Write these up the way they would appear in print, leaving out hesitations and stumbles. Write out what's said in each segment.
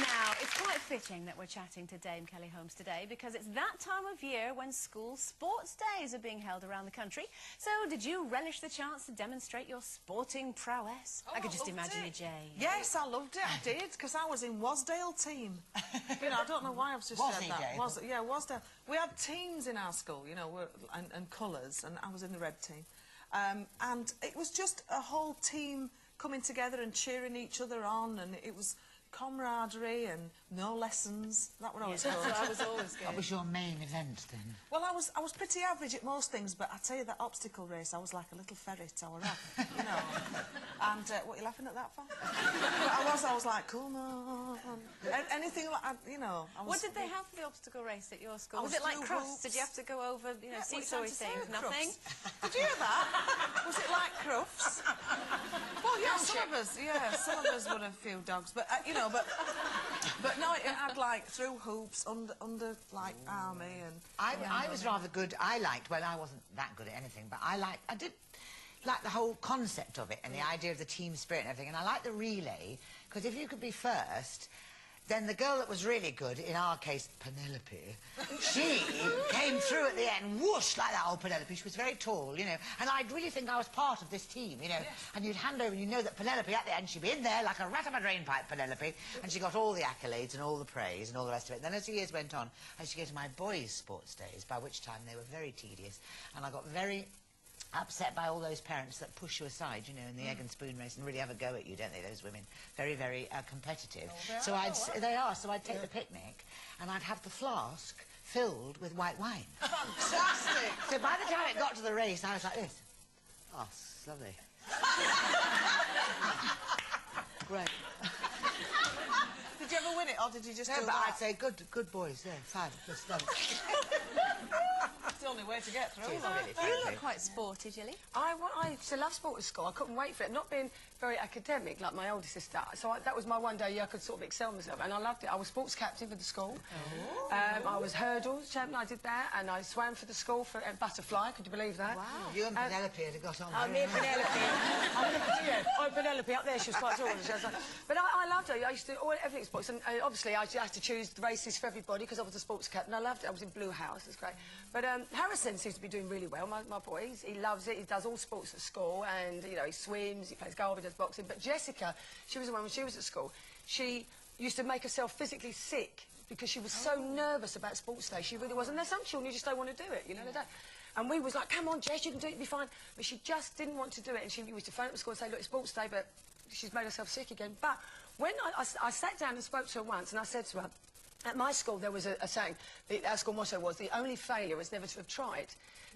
Now, it's quite fitting that we're chatting to Dame Kelly Holmes today because it's that time of year when school sports days are being held around the country. So, did you relish the chance to demonstrate your sporting prowess? Oh, I could just imagine you, Jane. Yes, I loved it. I did, because I was in Wasdale team. You know, I don't know why I've just said that. Wasdale. We had teams in our school, you know, and colours, and I was in the red team. And it was just a whole team coming together and cheering each other on, and it was camaraderie and no lessons. That was always good. I was always good. What was your main event then? Well, I was pretty average at most things, but I tell you, that obstacle race, I was like a little ferret. I was off, you know. And what are you laughing at that for? But I was like, come on, anything like, you know. What did they have for the obstacle race at your school? Was it like crufts? Did you have to go over, you know, seesawy things? Nothing. Did you hear that? Was it like crufts? Well, yeah, some of us would have a few dogs, but you know, but no, it had like through hoops, under like army and. I was rather good. Well, I wasn't that good at anything, but I did like the whole concept of it and the idea of the team spirit and everything. And I liked the relay because if you could be first, then the girl that was really good, in our case, Penelope, she came through at the end, whoosh, like that old Penelope. She was very tall, you know, and I'd really think I was part of this team, you know. Yes. And you'd hand over and you know that Penelope, at the end, she'd be in there like a rat up a drainpipe, Penelope, and she got all the accolades and all the praise and all the rest of it. And then as the years went on, I used to go to my boys' sports days, by which time they were very tedious, and I got very upset by all those parents that push you aside, you know, in the egg and spoon race and really have a go at you, don't they, those women? Very, very competitive. Oh, they are. So I'd take the picnic and I'd have the flask filled with white wine. Fantastic! So by the time it got to the race, I was like this. Oh, it's lovely. Great. Did you ever win it, or did you just do but that? I'd say, good boys, there, 5 plus love. It's the only way to get through. You look quite sporty, Gilly. I used to love sport at school. I couldn't wait for it. Not being very academic like my older sister. So that was my one day I could sort of excel myself, and I loved it. I was sports captain for the school. Oh. I was hurdles champion. I did that, and I swam for the school for butterfly. Could you believe that? Wow. You and Penelope had got on. Me and Penelope. Penelope up there. She was quite tall. But I loved it. I used to do everything sports, and obviously I had to choose the races for everybody because I was the sports captain. I loved it. I was in Blue House. It's great. But Harrison seems to be doing really well. My boy, he loves it. He does all sports at school, and you know, he swims, he plays golf, he does boxing. But Jessica, she was the one when she was at school. She used to make herself physically sick because she was so nervous about sports day. She really was. And there's some children who just don't want to do it, you know. They don't. And we was like, come on, Jess, you can do it, you'll be fine. But she just didn't want to do it. And she used to phone up the school and say, look, it's sports day, but she's made herself sick again. But when I sat down and spoke to her once, and I said to her, at my school, there was a saying, our school motto was, the only failure is never to have tried.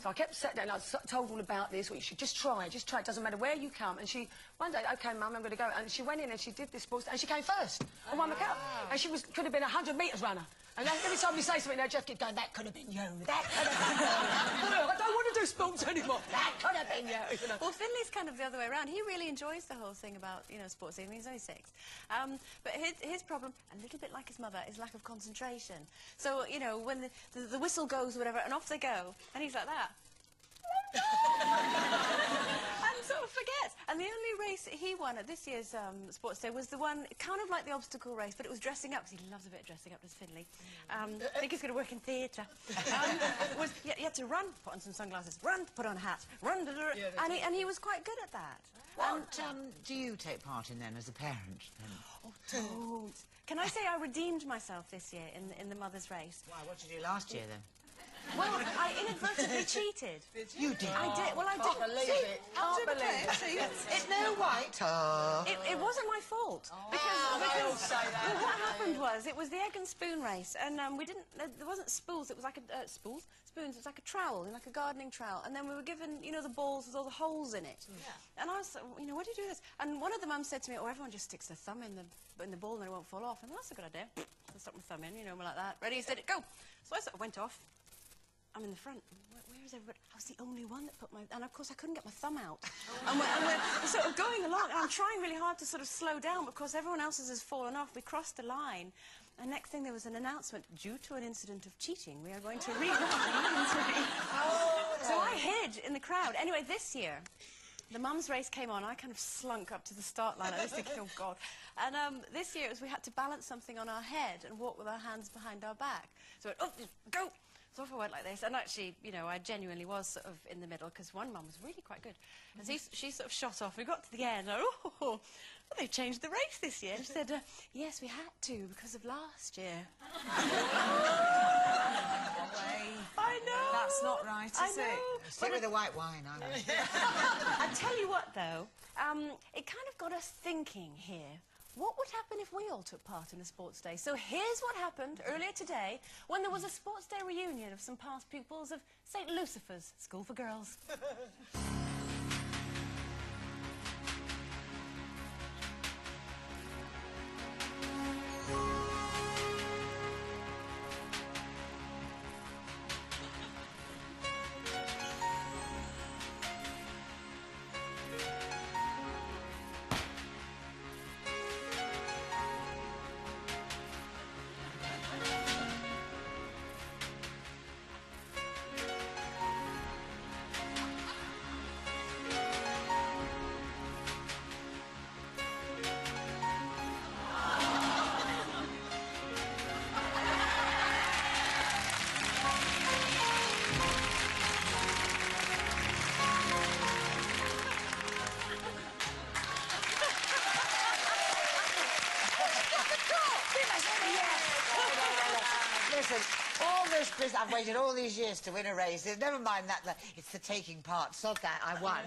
So I kept sat down and I told all about this, well, you should just try, it doesn't matter where you come. And she, one day, OK, Mum, I'm going to go. And she went in and she did this sports, and she came first on one account. And she could have been a 100 metres runner. And every time you say something, now Jeff keeps going, that could have been you, that could have been you. I don't want to do sports anymore, that could have been you. You know? Well, Finley's kind of the other way around. He really enjoys the whole thing about, you know, sports. I mean, he's only 6. But his problem, a little bit like his mother, is lack of concentration. So, you know, when the whistle goes or whatever, and off they go, and he's like that. And sort of forgets. And the only race he won at this year's sports day was the one, kind of like the obstacle race, but it was dressing up, because he loves a bit of dressing up, does Finley. I think he's going to work in theatre. You had to run, put on some sunglasses, run, put on a hat, run, and he was quite good at that. What do you take part in then as a parent? Oh, don't. Can I say I redeemed myself this year in the mother's race? Why, what did you do last year then? Well, I inadvertently cheated. You did? I did. Well, I did. Can't believe it. Can't believe it. It's no white. It wasn't my fault. Because well, what happened was, it was the egg and spoon race, and there wasn't spools, it was like a, spoons, it was like a trowel, like a gardening trowel, and then we were given, you know, the balls with all the holes in it. Yeah. And I was like, you know, why do you do this? And one of the mums said to me, oh, everyone just sticks their thumb in the ball and it won't fall off. And that's a good idea. So I stuck my thumb in, you know, like that. Ready, steady, go. So I sort of went off. I'm in the front. Where is everybody? I was the only one that put my... And, of course, I couldn't get my thumb out. And we're sort of going along, and I'm trying really hard to sort of slow down, but, of course, everyone else's has fallen off. We crossed the line, and next thing there was an announcement, due to an incident of cheating, we are going to rerun the entry. So I hid in the crowd. Anyway, this year, the mum's race came on. I kind of slunk up to the start line. I was thinking, oh, God. And this year we had to balance something on our head and walk with our hands behind our back. So I went, oh, go! So off I went like this. And actually, you know, I genuinely was sort of in the middle because one mum was really quite good. And she sort of shot off. We got to the end. And well, they changed the race this year. And she said, yes, we had to because of last year. I know. That's not right, is it? Stick with the white wine, I know. I tell you what, though, it kind of got us thinking here. What would happen if we all took part in a sports day? So here's what happened earlier today when there was a sports day reunion of some past pupils of St. Lucifer's School for Girls. Listen, all this business, I've waited all these years to win a race. Never mind that, it's the taking part. Sod that, I won.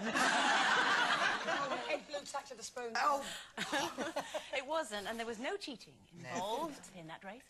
Ed Blue touch of the spoon. Oh. It wasn't, and there was no cheating involved in that race.